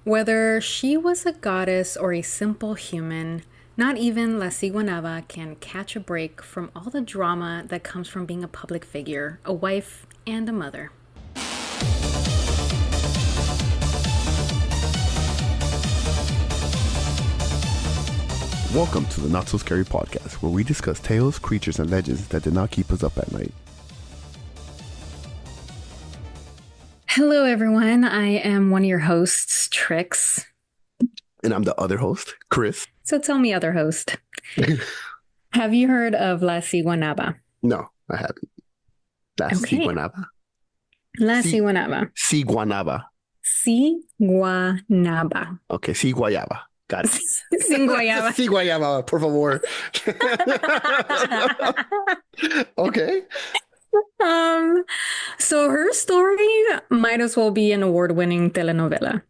Whether she was a goddess or a simple human, not even La Siguanaba can catch a break from all the drama that comes from being a public figure, a wife, and a mother. Welcome to the Not So Scary podcast, where we discuss tales, creatures, and legends that did not keep us up at night. Hello, everyone. I am one of your hosts, Trix. And I'm the other host, Chris. So tell me, other host, have you heard of La Siguanaba? No, I haven't. That's Okay. Siguanaba. La Siguanaba. Siguanaba. Siguanaba. Okay, Siguayaba. Got it. Siguayaba. Siguayaba, por favor. Okay. So her story might as well be an award-winning telenovela.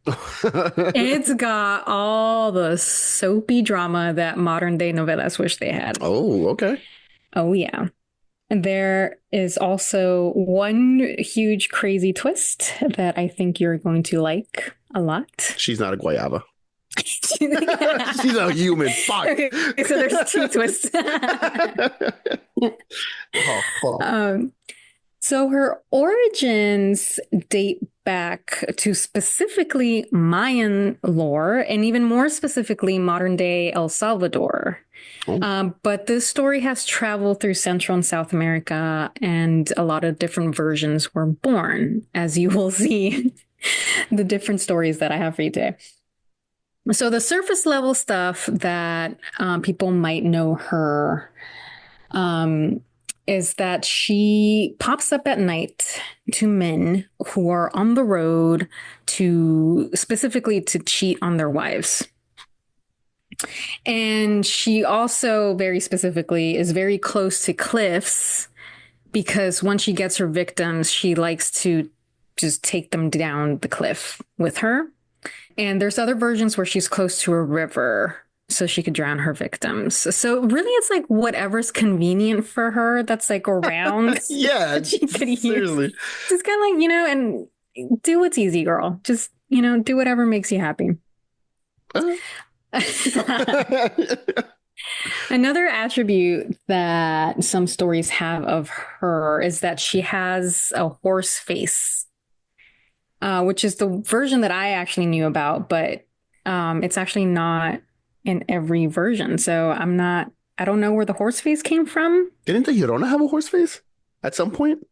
It's got all the soapy drama that modern-day novelas wish they had. Oh, okay. Oh, yeah. And there is also one huge crazy twist that I think you're going to like a lot. She's not a guayaba. She's a human. Fuck. Okay, so there's two twists. Oh, fuck. So her origins date back to specifically Mayan lore, and even more specifically modern day El Salvador. But this story has traveled through Central and South America, and a lot of different versions were born, as you will see the different stories that I have for you today. So the surface level stuff that people might know her is that she pops up at night to men who are on the road specifically to cheat on their wives. And she also very specifically is very close to cliffs because when she gets her victims, she likes to just take them down the cliff with her. And there's other versions where she's close to a river so she could drown her victims. So really, it's like whatever's convenient for her that's like around. Yeah, she could use. seriously. Just kind of like, and do what's easy, girl. Just, do whatever makes you happy. Another attribute that some stories have of her is that she has a horse face. Which is the version that I actually knew about, but it's actually not in every version. So I don't know where the horse face came from. Didn't the Llorona have a horse face at some point?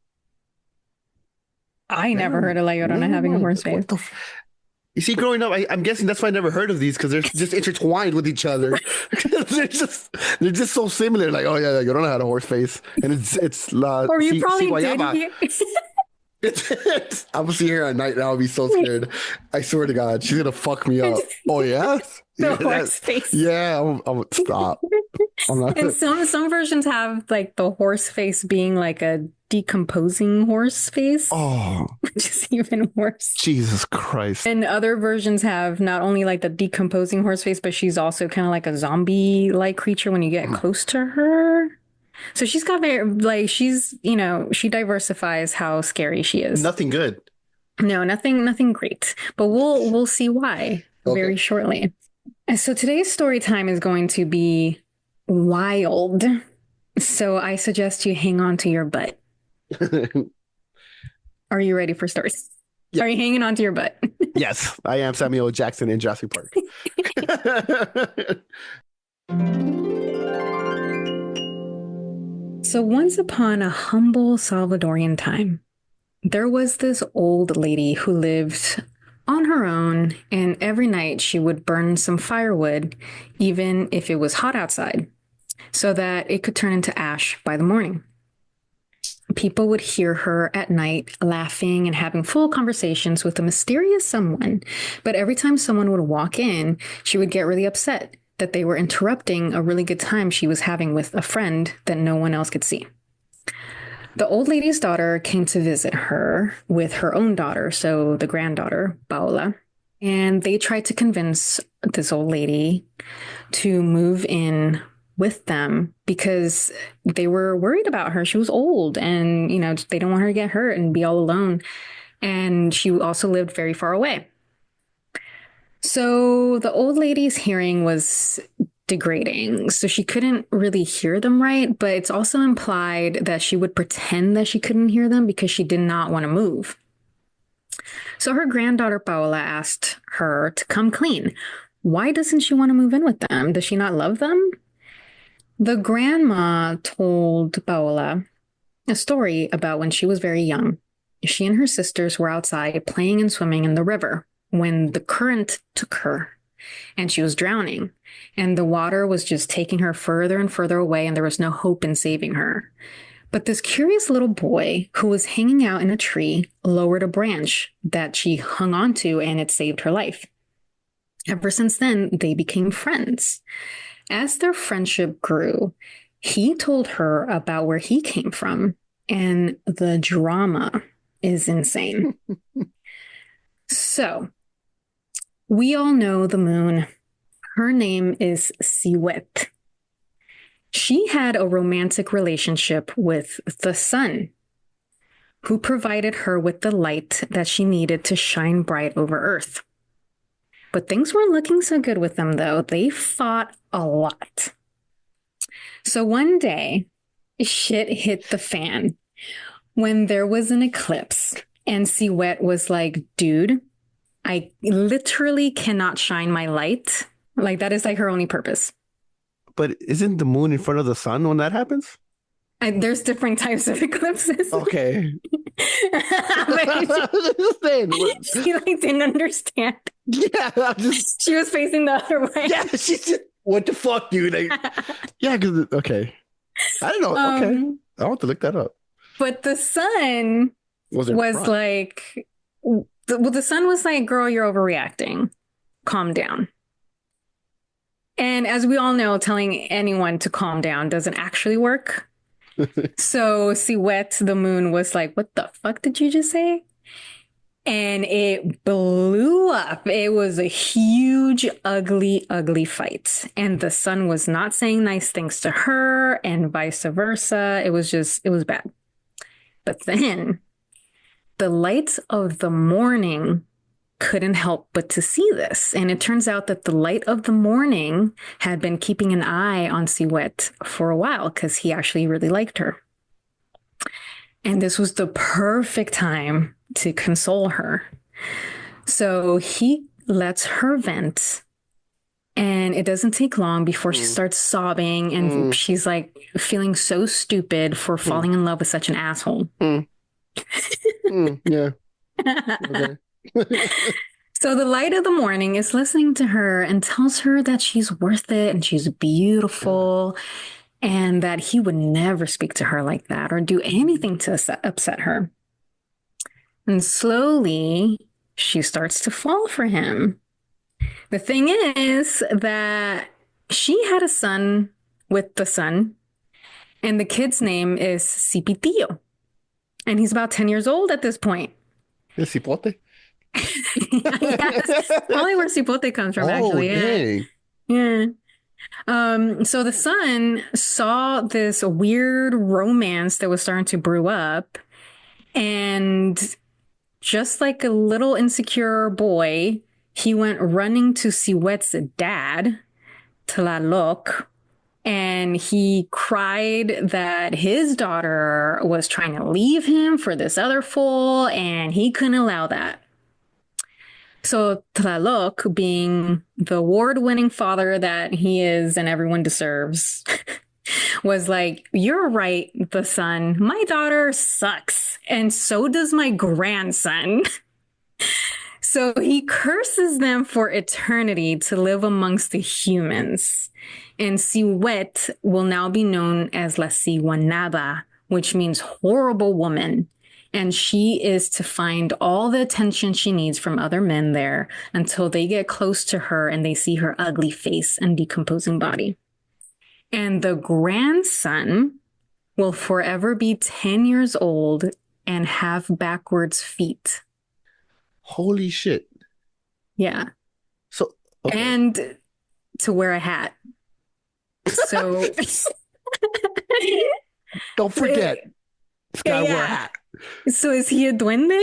I never heard of La Llorona having a horse face. You see, growing up, I'm guessing that's why I never heard of these because they're just intertwined with each other. they're just so similar. Like, oh yeah, La Llorona had a horse face, and it's La. Or you probably did. I'm gonna see her at night and I'll be so scared. I swear to God, she's gonna fuck me up. Oh yeah, the horse face. Yeah, I'm stop. I'm not. And some versions have like the horse face being like a decomposing horse face. Oh, which is even worse. Jesus Christ. And other versions have not only like the decomposing horse face, but she's also kind of like a zombie-like creature when you get close to her. So she's got she diversifies how scary she is. Nothing good. No, nothing great. But we'll see why very shortly. And so today's story time is going to be wild. So I suggest you hang on to your butt. Are you ready for stories? Yeah. Are you hanging on to your butt? Yes, I am Samuel Jackson in Jurassic Park. So once upon a humble Salvadorian time, there was this old lady who lived on her own, and every night she would burn some firewood, even if it was hot outside, so that it could turn into ash by the morning. People would hear her at night laughing and having full conversations with a mysterious someone, but every time someone would walk in, she would get really upset that they were interrupting a really good time she was having with a friend that no one else could see. The old lady's daughter came to visit her with her own daughter, so the granddaughter, Paola, and they tried to convince this old lady to move in with them because they were worried about her. She was old and, they don't want her to get hurt and be all alone. And she also lived very far away. So the old lady's hearing was degrading, so she couldn't really hear them right, but it's also implied that she would pretend that she couldn't hear them because she did not want to move. So her granddaughter Paola asked her to come clean. Why doesn't she want to move in with them? Does she not love them? The grandma told Paola a story about when she was very young. She and her sisters were outside playing and swimming in the river when the current took her and she was drowning. And the water was just taking her further and further away, and there was no hope in saving her. But this curious little boy who was hanging out in a tree lowered a branch that she hung onto, and it saved her life. Ever since then, they became friends. As their friendship grew, he told her about where he came from, and the drama is insane. So, we all know the moon. Her name is Siwet. She had a romantic relationship with the sun, who provided her with the light that she needed to shine bright over Earth. But things weren't looking so good with them, though. They fought a lot. So one day, shit hit the fan when there was an eclipse, and Siwet was like, dude, I literally cannot shine my light. Like, that is like her only purpose. But isn't the moon in front of the sun when that happens? There's different types of eclipses. Okay. But Just saying. she like didn't understand. Yeah, I'm just She was facing the other way. yeah. She's just what the fuck, dude? Like, yeah, because okay, I don't know. Okay, I want to look that up. But the sun Was it was front? like, well, the sun was like, girl, you're overreacting. Calm down. And as we all know, telling anyone to calm down doesn't actually work. So Siwet, the moon, was like, what the fuck did you just say? And it blew up. It was a huge, ugly, ugly fight. And the sun was not saying nice things to her and vice versa. It was bad. But then the light of the morning couldn't help but to see this. And it turns out that the light of the morning had been keeping an eye on Siwet for a while because he actually really liked her. And this was the perfect time to console her. So he lets her vent, and it doesn't take long before she starts sobbing, and she's like feeling so stupid for falling in love with such an asshole. Yeah. Okay. So the light of the morning is listening to her and tells her that she's worth it and she's beautiful and that he would never speak to her like that or do anything to upset her. And slowly she starts to fall for him. The thing is that she had a son with the sun, and the kid's name is Cipitillo. And he's about 10 years old at this point. El cipote. Yes, probably where Cipote comes from, Oh, actually. dang. Yeah. So the son saw this weird romance that was starting to brew up, and just like a little insecure boy, he went running to Siwet's dad, Tlaloc, and he cried that his daughter was trying to leave him for this other fool, and he couldn't allow that. So Tlaloc, being the award-winning father that he is and everyone deserves, was like, you're right, the son. My daughter sucks, and so does my grandson. So he curses them for eternity to live amongst the humans. And Siwet will now be known as La SIGUANABA, which means horrible woman. And she is to find all the attention she needs from other men there until they get close to her and they see her ugly face and decomposing body. And the grandson will forever be 10 years old and have backwards feet. Holy shit. Yeah. So, okay. And to wear a hat. So Don't forget, this guy wear a hat. So is he a duende?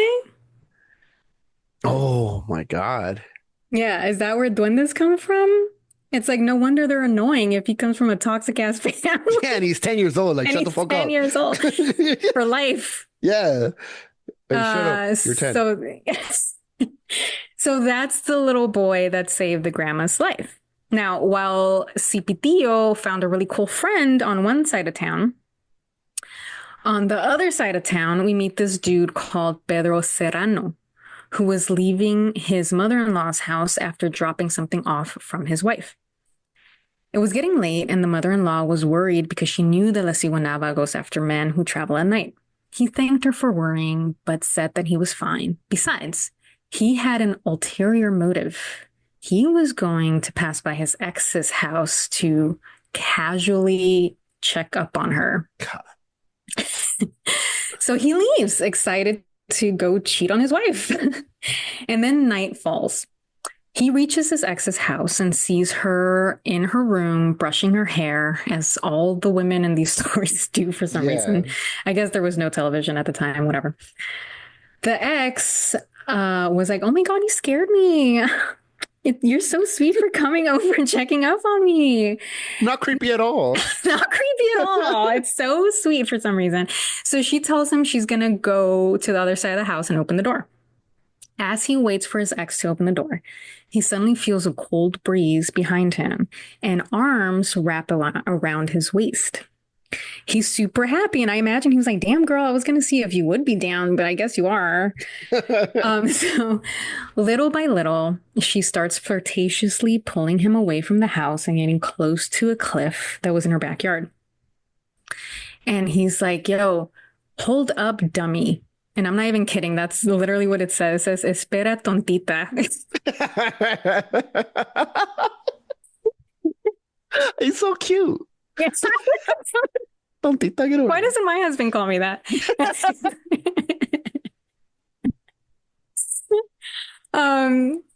Oh my God. Yeah, is that where duendes come from? It's like no wonder they're annoying if he comes from a toxic ass Yeah, and family he's 10 years old. Like, and shut the he's fuck 10 up. years old for life. Yeah. Like, shut up. You're 10. So so that's the little boy that saved the grandma's life. Now, while Cipitillo found a really cool friend on one side of town, on the other side of town, we meet this dude called Pedro Serrano, who was leaving his mother-in-law's house after dropping something off from his wife. It was getting late, and the mother-in-law was worried because she knew that La Siguanaba goes after men who travel at night. He thanked her for worrying, but said that he was fine. Besides, he had an ulterior motive. He was going to pass by his ex's house to casually check up on her. God. So he leaves, excited to go cheat on his wife. And then night falls. He reaches his ex's house and sees her in her room brushing her hair, as all the women in these stories do for some Yeah. reason. I guess there was no television at the time, whatever. The ex was like, "Oh my God, you scared me. You're so sweet for coming over and checking up on me." Not creepy at all. Not creepy at all. It's so sweet for some reason. So she tells him she's going to go to the other side of the house and open the door. As he waits for his ex to open the door, he suddenly feels a cold breeze behind him and arms wrap around his waist. He's super happy, and I imagine he was like, "Damn, girl, I was going to see if you would be down, but I guess you are." So little by little, she starts flirtatiously pulling him away from the house and getting close to a cliff that was in her backyard. And he's like, "Yo, hold up, dummy." And I'm not even kidding. That's literally what it says. It says, "Espera, tontita." He's so cute. Yes. Tontita, get Why over. doesn't my husband call me that?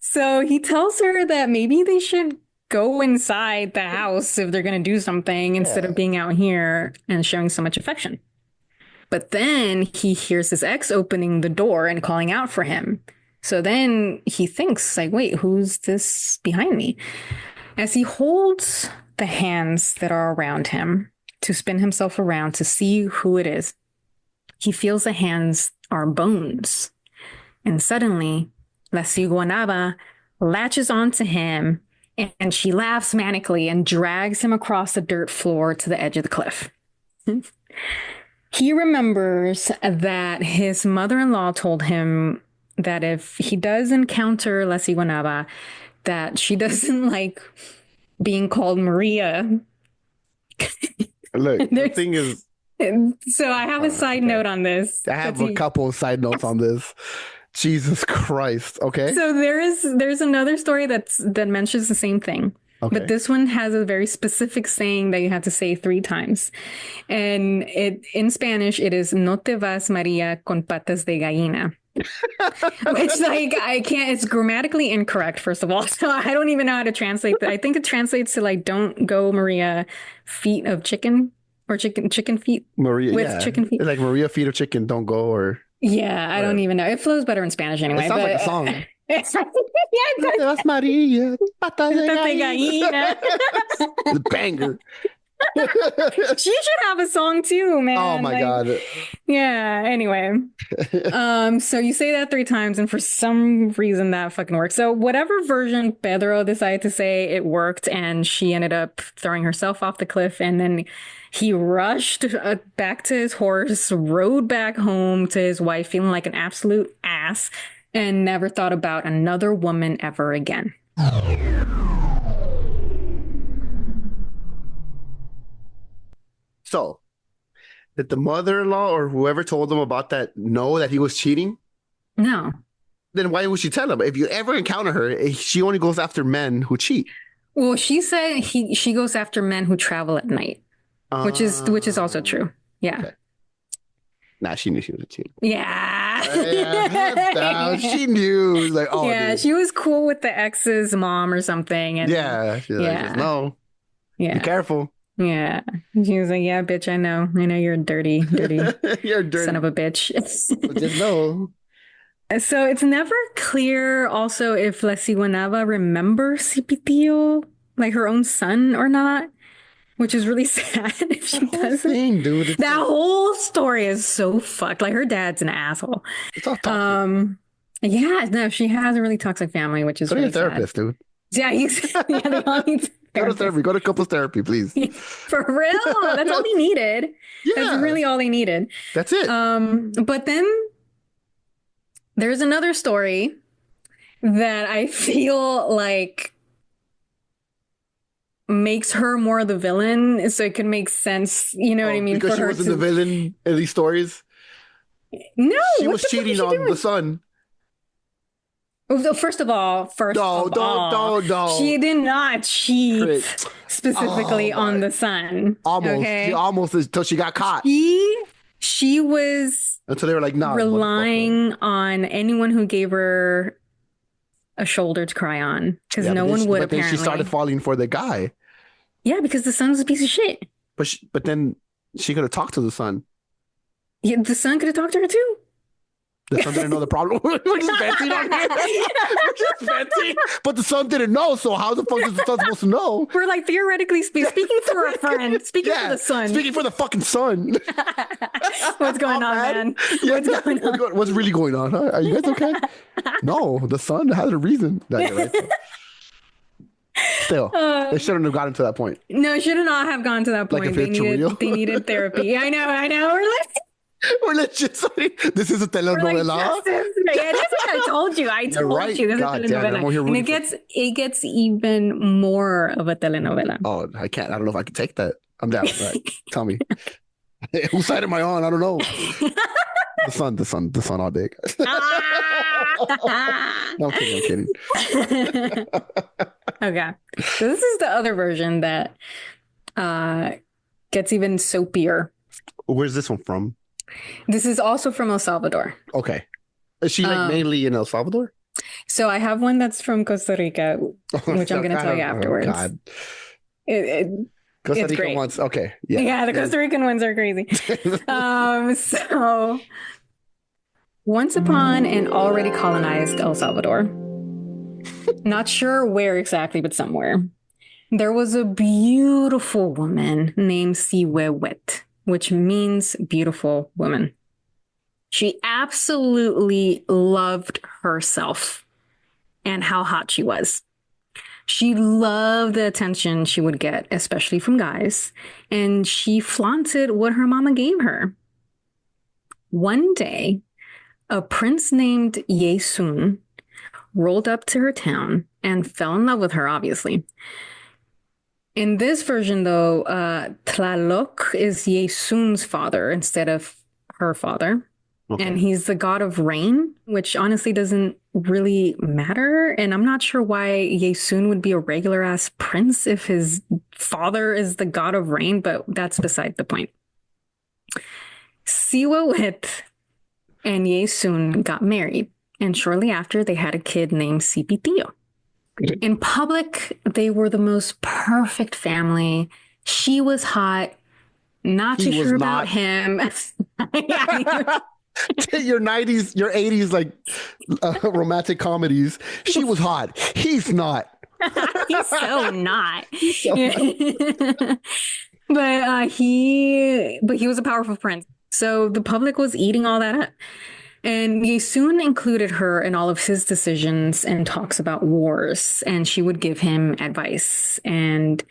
So he tells her that maybe they should go inside the house if they're going to do something instead of Yeah. being out here and showing so much affection. But then he hears his ex opening the door and calling out for him. So then he thinks, like, wait, who's this behind me? As he holds the hands that are around him to spin himself around to see who it is, he feels the hands are bones. And suddenly, La Siguanaba latches onto him and she laughs manically and drags him across the dirt floor to the edge of the cliff. He remembers that his mother-in-law told him that if he does encounter La Siguanaba, that she doesn't like being called Maria. Look, the thing is, So I have a side okay. note on this. I have a couple of side notes on this. Jesus Christ. Okay. So there's another story that mentions the same thing. Okay. But this one has a very specific saying that you have to say 3 times. And in Spanish, it is "No te vas, María, con patas de gallina." Which, like, I can't, it's grammatically incorrect, first of all. So I don't even know how to translate that. I think it translates to like, "Don't go, Maria, feet of chicken," or chicken feet Maria, with yeah. chicken feet. Like Maria feet of chicken, don't go, or Yeah, I don't even know. It flows better in Spanish anyway. it sounds like a song. Yeah, No te vas, Maria, patas de patas de gallina. gallina. Banger. She should have a song too, man. Oh my Like, God. yeah, anyway. So you say that 3 times, and for some reason that fucking works. So whatever version Pedro decided to say, it worked, and she ended up throwing herself off the cliff, and then he rushed back to his horse, rode back home to his wife, feeling like an absolute ass, and never thought about another woman ever again. So, did the mother-in-law or whoever told them about that know that he was cheating? No. Then why would she tell him? If you ever encounter her, she only goes after men who cheat. Well, she said she goes after men who travel at night, which is also true. Yeah. Okay. Nah, she knew she was a cheater. Yeah. Hands down. She knew. Like, oh, yeah, dude. she was cool with the ex's mom or something. And Yeah. She's like, just, no, be yeah, careful. yeah. She was like, "Yeah, bitch, I know you're a dirty You're dirty. son of a bitch." But just know So it's never clear also if La Siguanaba remembers Cipitillo, like her own son or not, which is really sad if That she whole doesn't. thing, dude. It's That like whole story is so fucked. Like her dad's an asshole. it's all toxic. Um, yeah, no, she has a really toxic family, which Go is to your really sad. therapist, dude. Yeah, yeah, they all need Go to therapists. therapy. Go to couples therapy, please. For real. That's all they needed. That's Yeah, really all they needed. that's it. But then there's another story that I feel like makes her more the villain, so it can make sense, you know what I Oh, mean, because for she her wasn't the to. villain in these stories. No, She what was the fuck is cheating she on the doing? son. Oh, first No, of don't, all, don't, no. she did not Crit. cheat Oh specifically on my. the son. Almost. She Okay. almost until she got caught. She was Until they were like, nah, motherfucker. relying on anyone who gave her a shoulder to cry on because Yeah, no one would but then she started apparently. falling for the guy. Yeah, because the son's a piece of shit. But then she could have talked to the son. Yeah, the son could have talked to her too. The son didn't know the problem. We're just venting on here. We're just venting. But the son didn't know. So how the fuck is the son supposed to know? We're like theoretically speaking for a friend, speaking for Yeah, the son. speaking for the fucking son. What's going Oh, on, man? Yeah, What's going on? what's really going on? Huh? Are you guys okay? No, the son had a reason. No, you're right. Though. Still, Uh, they shouldn't have gotten to that point. no, should not have gone to that Like point. if it's real. They needed therapy. I know. We're legit. Sorry. This is a We're like telenovela. justice. Yeah, that's what I told you. I You're told right. you this is a God damn it. I'm telenovela, over here and rooting for. it gets even more of a telenovela. Oh, I can't. I don't know if I can take that. I'm down. All right. Tell me. Whose side am I on? I don't know. The son all day. No, I'm kidding. Okay, so this is the other version that uh gets even soapier. Where's this one from? This is also from El Salvador. Okay. Is she like Um, mainly in El Salvador? so I have one that's from Costa Rica, which I'm going to tell you afterwards. God. It, it, Costa it's Rica great. ones. Okay. Yeah. Yeah, the Costa Rican ones are crazy. So once upon an already colonized El Salvador, not sure where exactly, but somewhere, there was a beautiful woman named Siwewet, which means beautiful woman. She absolutely loved herself and how hot she was. She loved the attention she would get, especially from guys, and she flaunted what her mama gave her. One day, a prince named Yesun rolled up to her town and fell in love with her, obviously. In this version, though, Tlaloc is Yesun's father instead of her father. Okay. And he's the god of rain, which honestly doesn't really matter. And I'm not sure why Yesun would be a regular ass prince if his father is the god of rain, but that's beside the point. Siwawit and Yesun got married, and shortly after, they had a kid named Cipitillo. In public, they were the most perfect family. She was hot, not He too was sure not. about him. Your 90s, your 80s, like romantic comedies. She was hot. He's not. He's so not. So not. But he was a powerful prince. So the public was eating all that up. And he soon included her in all of his decisions and talks about wars. And she would give him advice. And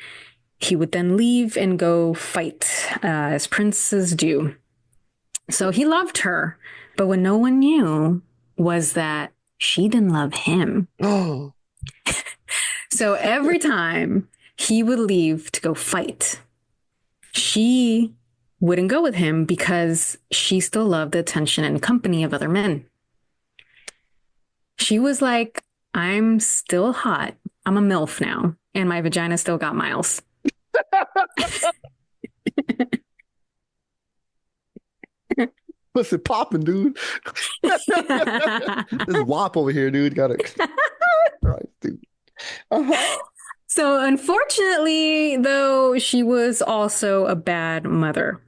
he would then leave and go fight, as princes do. So he loved her. But what no one knew was that she didn't love him. Oh, So every time he would leave to go fight, she wouldn't go with him because she still loved the attention and company of other men. She was like, I'm still hot. I'm a MILF now, and my vagina still got miles. what's it popping, dude? This WAP over here, dude. Got it. Right, dude. Uh-huh. So unfortunately, though, she was also a bad mother.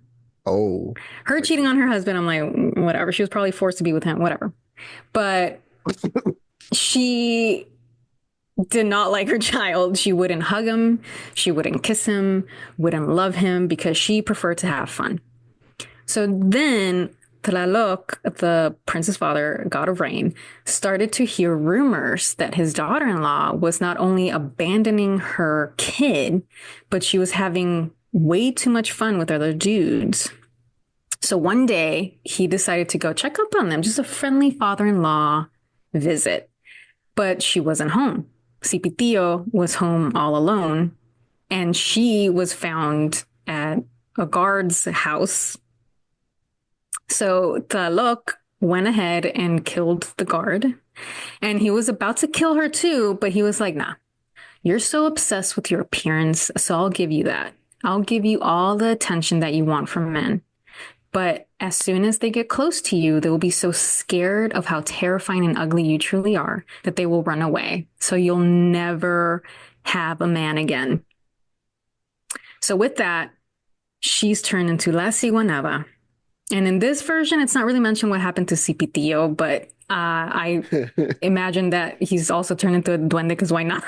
Oh, Her cheating on her husband, I'm like, whatever. She was probably forced to be with him, whatever. But she did not like her child. She wouldn't hug him, she wouldn't kiss him, wouldn't love him because she preferred to have fun. So then Tlaloc, the prince's father, god of rain, started to hear rumors that his daughter-in-law was not only abandoning her kid, but she was having way too much fun with other dudes. So one day he decided to go check up on them, just a friendly father-in-law visit. But she wasn't home. Cipitillo was home all alone, and she was found at a guard's house. So Tlaloc went ahead and killed the guard, and he was about to kill her too, but he was like, nah, you're so obsessed with your appearance, so I'll give you that. I'll give you all the attention that you want from men. But as soon as they get close to you, they will be so scared of how terrifying and ugly you truly are that they will run away. So you'll never have a man again. So with that, she's turned into La Siguanaba. And in this version, it's not really mentioned what happened to Cipitillo, but I imagine that he's also turned into a duende because why not?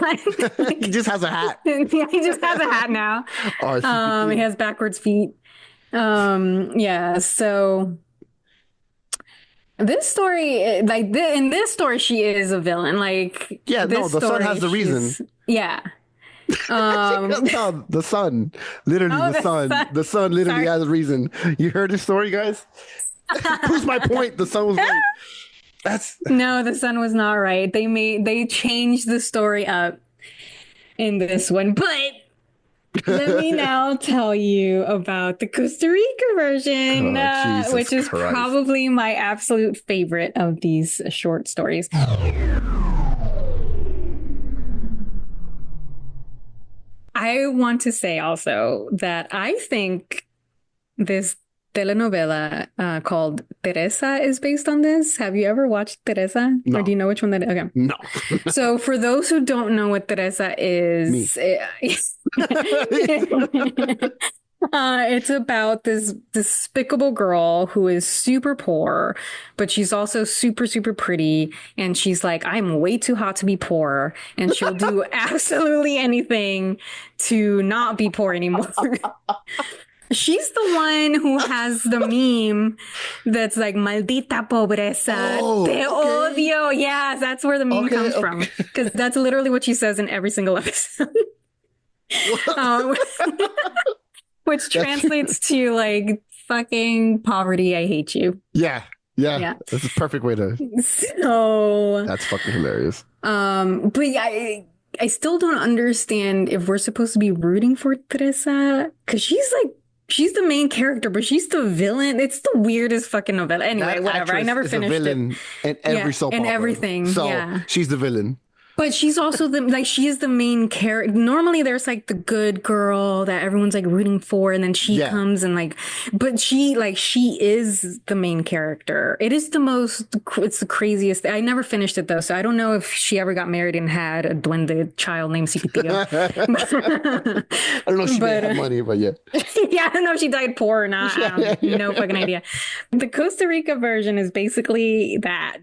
He just has a hat. Yeah, he just has a hat now. Oh, He has backwards feet. Yeah, so this story, like in this story, she is a villain. Like, yeah, no, this the son story, has the reason. yeah. No, the son, literally Oh, the son, the son literally Sorry. has a reason. You heard this story, guys? Proves my point. The son was right. That's No, the son was not right. They changed the story up in this one, but let me now tell you about the Costa Rica version, oh, Jesus which is Christ. probably my absolute favorite of these short stories. I want to say also that I think this telenovela called Teresa is based on this. Have you ever watched Teresa? Or do No, you know which one that is? Okay. no. So for those who don't know what Teresa Me. is, it's about this despicable girl who is super poor, but she's also super, super pretty. And she's like, I'm way too hot to be poor. And she'll do absolutely anything to not be poor anymore. She's the one who has the meme that's like, maldita pobreza, Oh, te okay. odio. Yeah, that's where the meme Okay, comes from. okay. Because that's literally what she says in every single episode. um, which That's translates to like, fucking poverty, I hate you. yeah, yeah. Yeah. That's a perfect way to. So, That's fucking hilarious. but yeah, I still don't understand if we're supposed to be rooting for Teresa because she's the main character, but she's the villain. It's the weirdest fucking novella. Anyway, That whatever. I actress never is a finished it. villain in Yeah, every soap and opera. everything. So Yeah. she's the villain. But she's also she is the main character. Normally there's like the good girl that everyone's like rooting for, and then she Yeah. comes and like, but she is the main character. It's the craziest. I never finished it though, so I don't know if she ever got married and had a duende child named Cipitillo. I don't know if she But, may have money, but yeah. Yeah, I don't know if she died poor or not. I have no fucking idea. The Costa Rica version is basically that.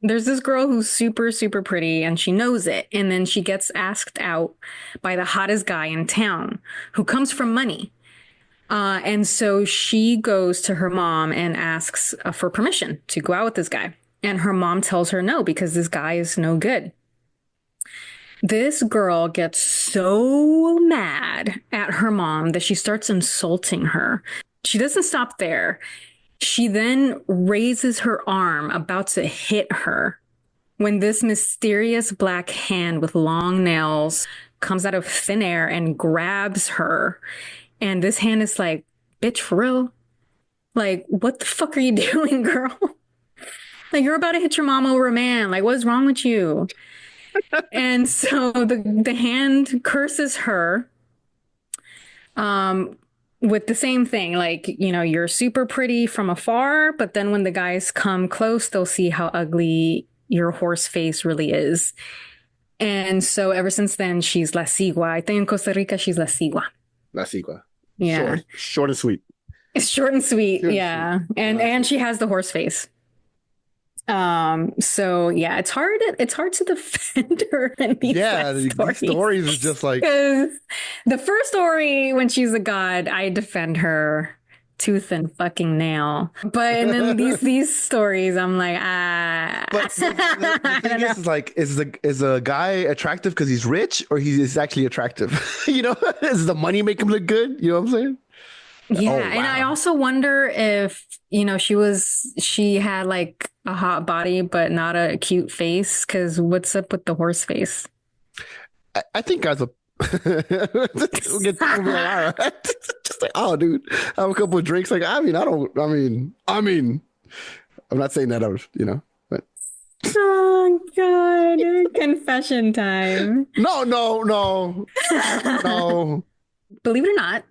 There's this girl who's super, super pretty and she knows it. And then she gets asked out by the hottest guy in town who comes from money. And so she goes to her mom and asks for permission to go out with this guy. And her mom tells her no, because this guy is no good. This girl gets so mad at her mom that she starts insulting her. She doesn't stop there. She then raises her arm about to hit her when this mysterious black hand with long nails comes out of thin air and grabs her. And this hand is like, bitch, for real? Like, what the fuck are you doing, girl? Like, you're about to hit your mom over a man. Like, what's wrong with you? And so the hand curses her with the same thing, like, you're super pretty from afar, but then when the guys come close, they'll see how ugly your horse face really is. And so ever since then, she's La Sigua. I think in Costa Rica, she's La Sigua. La Sigua. Yeah. Short and sweet. It's short and sweet. Short and Yeah. sweet. And she has the horse face. So yeah, it's hard to defend her in these Yeah, last these stories. stories is just like, Because the first story, when she's a god, I defend her tooth and fucking nail. But and then these stories, I'm like, but the I don't thing know. is like, is a guy attractive because he's rich or he is actually attractive? You know, does the money make him look good? You know what I'm saying? Oh Yeah, and I wow. also wonder if, she had like a hot body but not a cute face, because what's up with the horse face? I think guys will we'll be like, all right. Just like, oh dude, have a couple of drinks. Like, I mean, I'm not saying that I was, but Oh God, confession time. no, no, no, no. Believe it or not,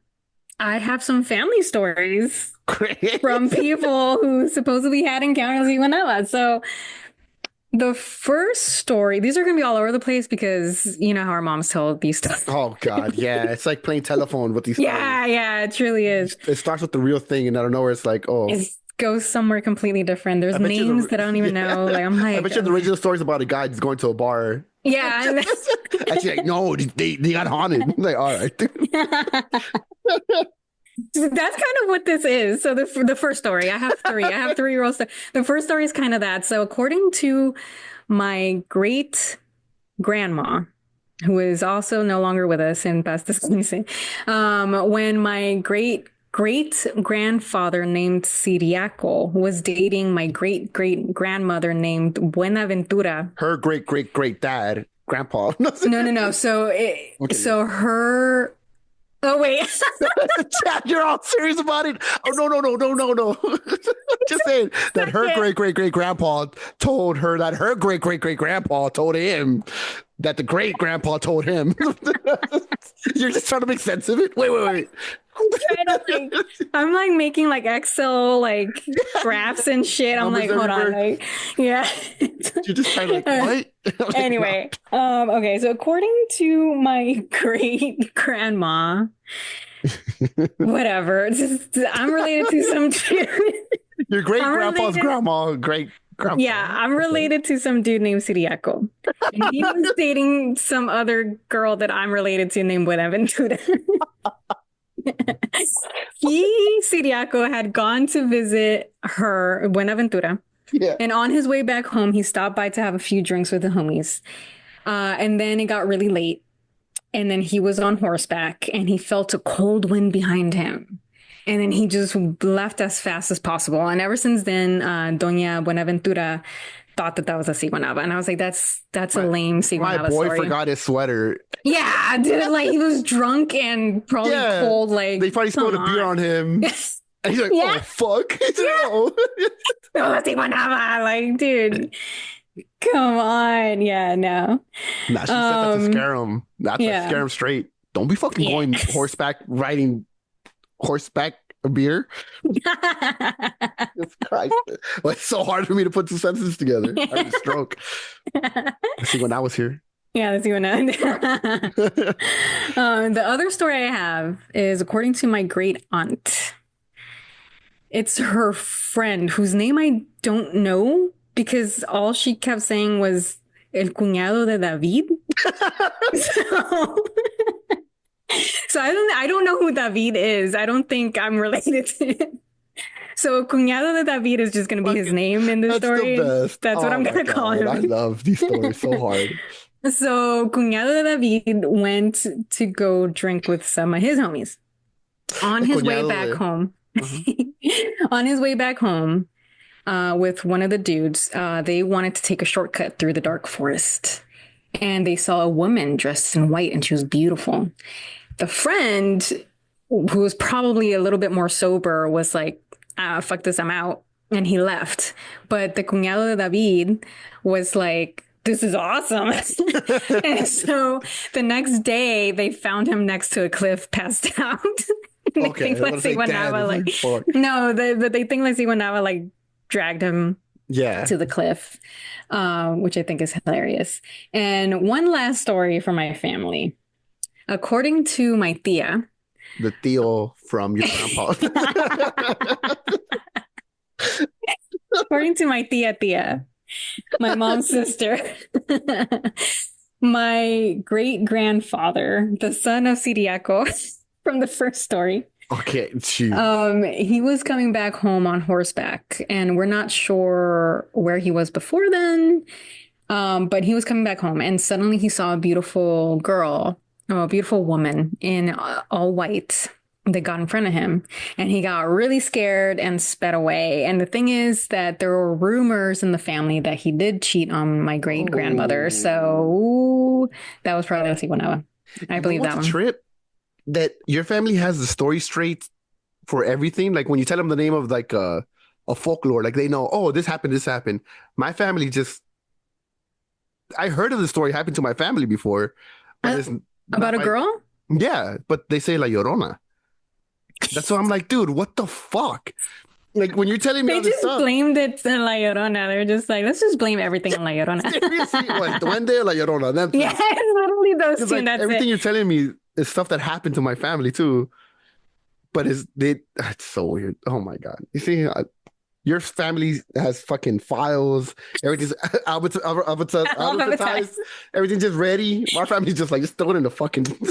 I have some family stories Great. from people who supposedly had encounters with Iguanela. So the first story, these are going to be all over the place because you know how our moms tell these stories. Oh God, yeah. It's like playing telephone with these stories. Yeah, yeah, it truly is. It starts with the real thing, and out of nowhere, it's like, oh, It goes somewhere completely different. I There's bet you names the that I don't even yeah, know. Like I'm I like, bet you the okay. original story's about a guy just going to a bar. Yeah. Actually, like, no, they got haunted. I'm like, all right. That's kind of what this is. So the first story, I have three. I have three real stories. The first story is kind of that. So according to my great grandma, who is also no longer with us in past descanse, when my great grandfather named Siriaco was dating my great great grandmother named Buenaventura. Her great dad, grandpa. No, No, no, no. So okay, yeah. so her. Oh wait. Chad, you're all serious about it? Oh no. Just saying that her Second. great grandpa told her that her great grandpa told him that the great grandpa told him. You're just trying to make sense of it. Wait. I'm trying to I'm like making like Excel like graphs and shit. I'm Numbers like, hold on, everywhere. like, yeah. You're just trying to like what? Like, no. Anyway, okay, so according to my great grandma, whatever, I'm related to some dude. Your great I'm grandpa's related. grandma, great Yeah, grandpa. I'm Okay. related to some dude named Siriaco. And he was dating some other girl that I'm related to named Buenaventura. Siriaco, had gone to visit her, Buenaventura. Yeah. And on his way back home, he stopped by to have a few drinks with the homies. And then it got really late. And then he was on horseback and he felt a cold wind behind him. And then he just left as fast as possible. And ever since then, Doña Buenaventura thought that that was a Siguanaba. And I was like, that's a My lame my Siguanaba boy story. forgot his sweater. Yeah, dude, like he was drunk and probably Yeah. cold. They Like, probably spilled come a beer on. on him. And he's like, Yeah, oh fuck. He's like, yeah. oh. No, Siguanaba. Like, dude, come on. Yeah, no. Nah, she said that to Um, scare him. Not to yeah. scare him straight. Don't be fucking Yeah. going horseback riding horseback beer. Jesus Christ. Well, it's so hard for me to put two sentences together. I had a stroke. I see when I was here. Yeah, let's see what the other story I have is according to my great aunt. It's her friend whose name I don't know because all she kept saying was el cuñado de David. So, so I don't know who David is. I don't think I'm related to him. So cuñado de David is just going to be his Fucking, name in this that's the story. best. That's what Oh I'm my going to call God. I him. love these stories so hard. So cuñado de David went to go drink with some of his homies on El his way cuñado back de. home. Uh-huh. On his way back home, with one of the dudes, they wanted to take a shortcut through the dark forest. And they saw a woman dressed in white and she was beautiful. The friend, who was probably a little bit more sober, was like, fuck this, I'm out. And he left. But the cuñado de David was like, this is awesome. And so the next day, they found him next to a cliff, passed out. They Okay, think I like want to say dead. Siwanava, It's like, like, fuck. no, but they think like Siwanava, like, dragged him Yeah, to the cliff, which I think is hilarious. And one last story from my family. According to my tia, the Theo from your grandpa. According to my tia, my mom's sister, my great grandfather, the son of Siriaco from the first story, Okay, jeez. he was coming back home on horseback, and we're not sure where he was before then. But he was coming back home, and suddenly he saw a beautiful girl, oh, a beautiful woman in all white that got in front of him, and he got really scared and sped away. And the thing is that there were rumors in the family that he did cheat on my great grandmother. Oh, So that was probably Siguanaba. I you know believe what's that a one. trip? That your family has the story straight for everything. Like when you tell them the name of like a folklore, like they know, oh, this happened, this happened. My family just, I heard of the story happened to my family before, but Uh, it's about not a my, girl? yeah, but they say La Llorona. That's why I'm like, dude, what the fuck? Like when you're telling me They all this just stuff, blamed it on La Llorona. They're just like, let's just blame everything on La Llorona. seriously, what, Duende or La Llorona? That's Yeah, it's literally those because two, and like that's everything it. you're telling me is stuff that happened to my family too. But it's so weird. Oh my God. You see, your family has fucking files. Everything's alphabetized. Alphabetized. Everything's just ready. My family's just like, just throw it in the fucking, throw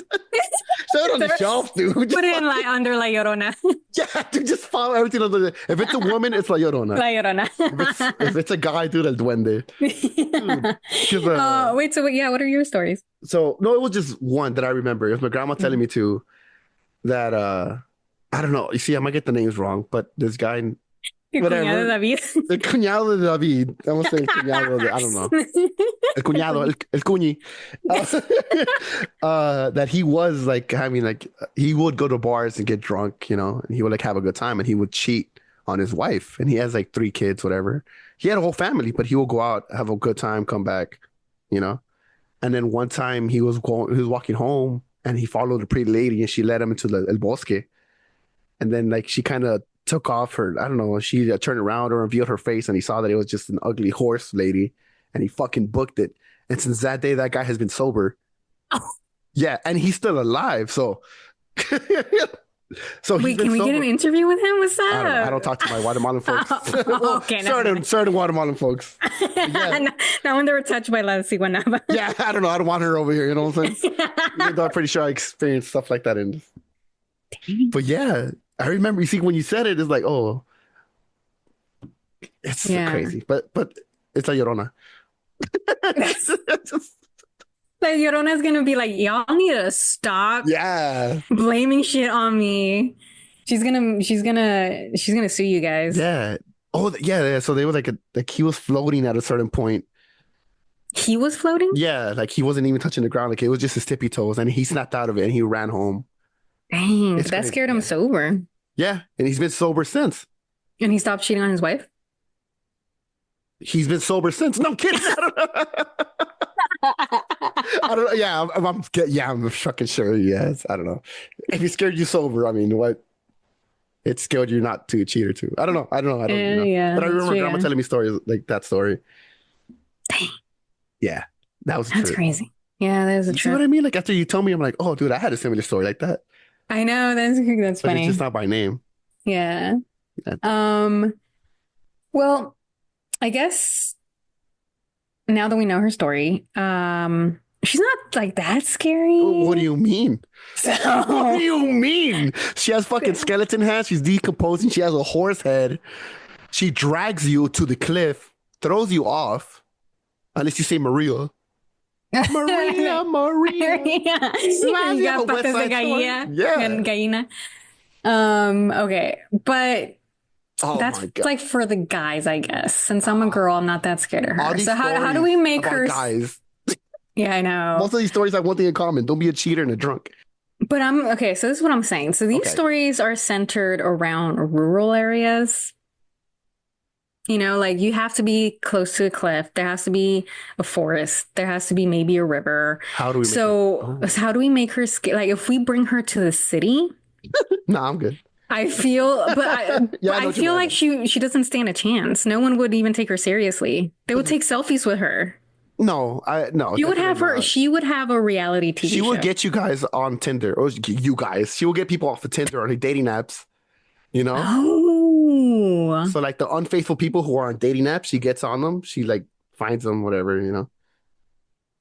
it on the shelf, dude. Put Just it in like under La Llorona. yeah, dude, just follow everything under the. If it's a woman, it's La Llorona. La Llorona. If it's a guy, dude, El Duende. Dude, because Wait, so yeah, what are your stories? so no, it was just one that I remember. It was my grandma telling Mm. me to that I don't know. You see, I might get the names wrong, but this guy, Your cuñado whatever, David. el cuñado de David. I'm gonna say el cuñado de, I don't know. El cuñado, el cuñi. That he was like, I mean, like he would go to bars and get drunk, and he would like have a good time, and he would cheat on his wife, and he has like 3 kids, whatever. He had a whole family, but he would go out, have a good time, come back, you know. And then one time he was walking home, and he followed a pretty lady, and she led him into the el bosque, and then like she kind of took off her, I don't know, she turned around or revealed her face, and he saw that it was just an ugly horse lady, and he fucking booked it. And since that day, that guy has been sober. Oh, Yeah, and he's still alive. So, so he's wait, been can we get an sober. interview with him? What's I don't know. I up? don't talk to my Guatemalan folks. Oh, Well, okay, never certain mind. certain Guatemalan folks. But yeah, Not when they were touched by La Ciguanaba. yeah. I don't know. I don't want her over here. You know what I'm saying? Even though I'm pretty sure I experienced stuff like that. But yeah, I remember. You see, when you said it, it's like, oh, it's so Yeah. crazy. But it's a Llorona. It's just- Like Llorona's gonna be like, y'all need to stop yeah, blaming shit on me. She's gonna sue you guys. yeah. Oh, yeah, yeah. So they were like he was floating at a certain point. He was floating? Yeah, like he wasn't even touching the ground. Like it was just his tippy toes, and he snapped out of it and he ran home. Dang, It's that crazy. scared him Yeah, sober. yeah, and he's been sober since. And he stopped cheating on his wife. He's been sober since. No I'm kidding. I don't know. I don't know. Yeah, yeah, I'm fucking sure. Yes, I don't know. If he scared you sober, I mean, what? It scared you not to cheat or to. I don't know. I don't know. I don't. Yeah, But I that's remember true. grandma Yeah. telling me stories like that story. Dang, Yeah, that was a that's trip. crazy. Yeah, that is a You see what trip. I mean? Like after you told me, I'm like, oh, dude, I had a similar story like that, I know, that's but it's just funny. not by name. Yeah. That- Um, well, I guess now that we know her story, she's not like that What do scary. you mean? What do So you mean? She has fucking skeleton hands. She's decomposing. She has a horse head. She drags you to the cliff, throws you off, unless you say Maria. Maria, Maria. yeah. Reminds You me of a got West patas de Side Story. gallina, Yeah. gallina. Okay, but Oh that's my God. like for the guys, I guess. Since I'm a girl, I'm not that scared of All her. these So how do stories we make about her? guys. Yeah, I know. Most of these stories have one thing in common. Don't be a cheater and a drunk. But I'm okay. So this is what I'm saying. So these Okay. stories are centered around rural areas. Like you have to be close to a cliff. There has to be a forest. There has to be maybe a river. How do we make it? So Oh. how do we make her scared? Like if we bring her to the city, Nah, I'm good. I feel, but I, Yeah, but I know I what you feel mean. like she doesn't stand a chance. No one would even take her seriously. They would take selfies with her. No, no, You would have definitely her. not. She would have a reality She TV will show. get you guys on Tinder, or you guys. She will get people off of Tinder or dating apps. You know? Oh, So like the unfaithful people who are on dating apps, she gets on them. She like finds them, whatever,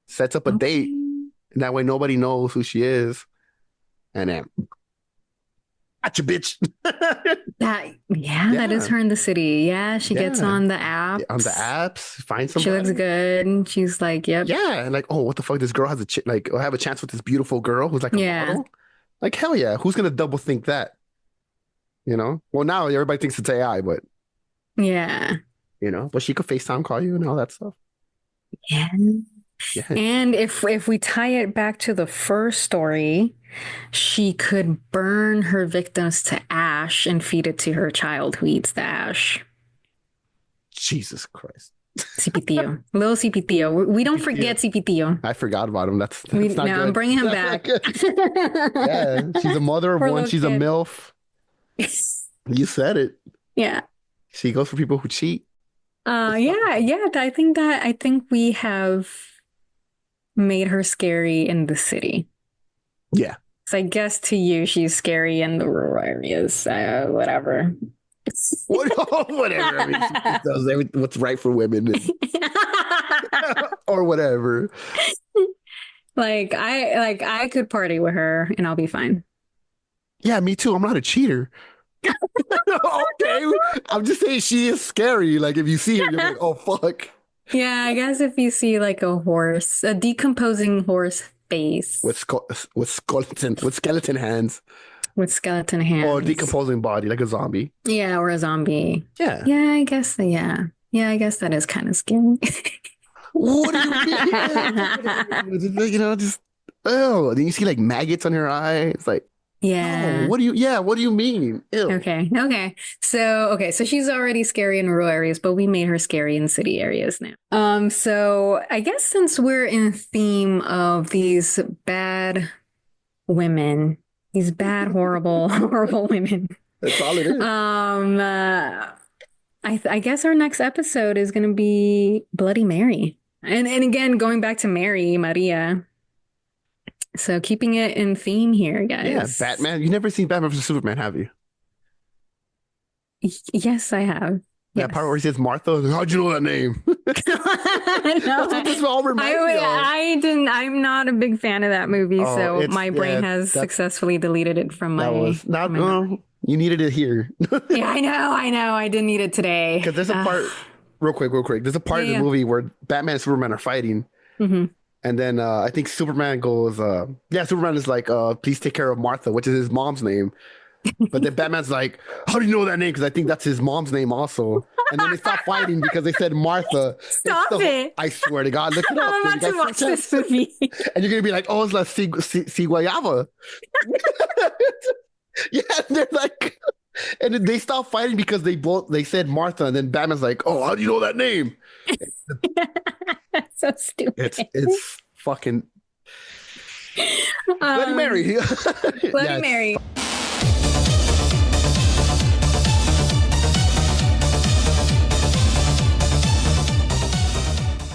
sets up a date. Okay. And that way nobody knows who she is. And then, gotcha, bitch. That is Yeah. her in the city. Yeah, she gets Yeah. on the On the apps. apps, find She looks somebody. good. She's like, yep. Yeah. And like, oh, what the fuck? This girl has like, I have a chance with this beautiful girl who's like a Yeah. model. Like, hell yeah. Who's going to double think that? Well, now everybody thinks it's AI, but, Yeah. but she could FaceTime call you and all that stuff. Yeah. Yeah. And if we tie it back to the first story, she could burn her victims to ash and feed it to her child who eats the ash. Jesus Christ. CPTO. Little CPTO. We don't forget CPTO. I forgot about him. That's We, not no, I'm good. bringing him That's back. not good. Yeah. She's a mother of Poor one. little She's a kid. MILF. You said it. Yeah. She goes for people who cheat. Yeah. I think we have made her scary in the city. Yeah. So I guess to you, she's scary in the rural areas. Whatever. Whatever. I mean, she just does what's right for women or whatever. I could party with her and I'll be fine. Yeah, me too. I'm not a cheater. Okay. I'm just saying she is scary. Like if you see her, you're like, oh fuck. Yeah, I guess if you see like a decomposing horse face With skeleton hands with skeleton or hands. decomposing body like a zombie. Yeah, or a zombie. Yeah. Yeah, I guess yeah. Yeah, I guess that is kind of scary. What do you mean? Just oh, then you see like maggots on her eye. It's like, Yeah. oh, what do you mean? Ew. Okay. So she's already scary in rural areas, but we made her scary in city areas now. So I guess since we're in theme of these bad women, these bad, horrible, horrible women. That's all it is. I guess our next episode is going to be Bloody Mary. And again, going back to Mary, Maria. So keeping it in theme here, guys. Yeah, Batman. You've never seen Batman vs Superman, have you? Yes, I have. That part where he says Martha. How'd you know that name? No, That's what this all reminds me of. I didn't. I'm not a big fan of that movie, Oh, so my brain has successfully deleted it from my. That was not. from my No, you needed it here. Yeah, I know. I didn't need it today. Because there's a part, real quick. There's a part in the movie where Batman and Superman are fighting. Mm-hmm. And then I think Superman goes, Superman is like, please take care of Martha, which is his mom's name. But then Batman's like, how do you know that name? Because I think that's his mom's name also. And then they stop fighting because they said Martha. Stop it. I swear to God, look it up. I'm about to watch this movie. And you're going to be like, oh, it's like Siguanaba. Yeah, and they're like, and then they stop fighting because they said Martha. And then Batman's like, oh, how do you know that name? That's so stupid. It's fucking Bloody Mary. Bloody Mary.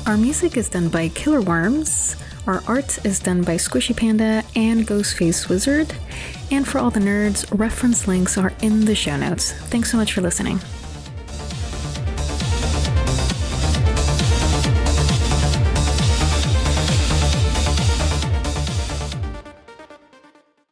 Our music is done by Killer Worms. Our art is done by Squishy Panda and Ghostface Wizard. And for all the nerds, reference links are in the show notes. Thanks so much for listening.